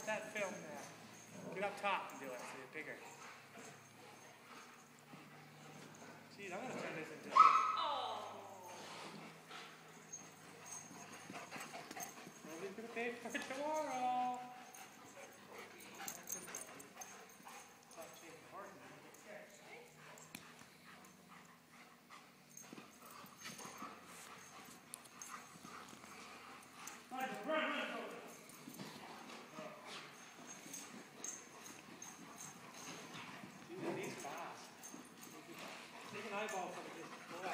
that film there. Get up top and do it so you're bigger. Geez, I'm gonna turn this into a... Nobody's gonna pay for it tomorrow. Eyeball from this boy.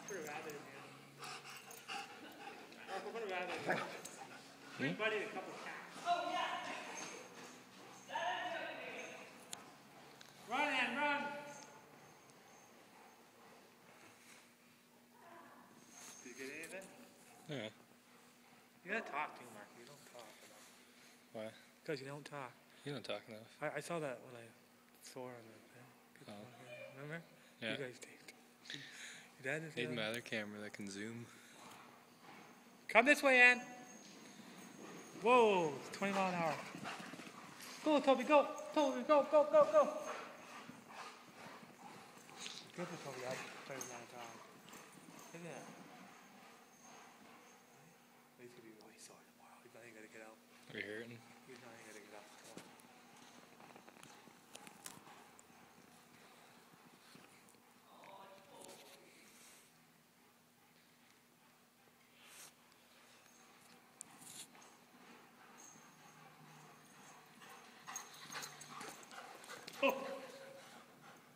Put a rabbit in here. Mark, we'll put a rabbit in here. Bring Buddy a couple cats. Oh, yeah. Run, Ann, run. Did you get anything? Yeah. You gotta talk to him, Mark. You don't talk enough. Why? Because you don't talk. You don't talk enough. I saw that when I saw her on the thing. Remember? Yeah. You guys taped. Your dad is Need my other camera that can zoom. Come this way, Ann. Whoa, it's 20 miles an hour. Go, Toby, go. Toby, go, go, go, go. Good for Toby. I played a long time. Look at that. He's going to be really sore tomorrow. He's not even going to get out. Are you hurting? He's not even going to get out. Oh!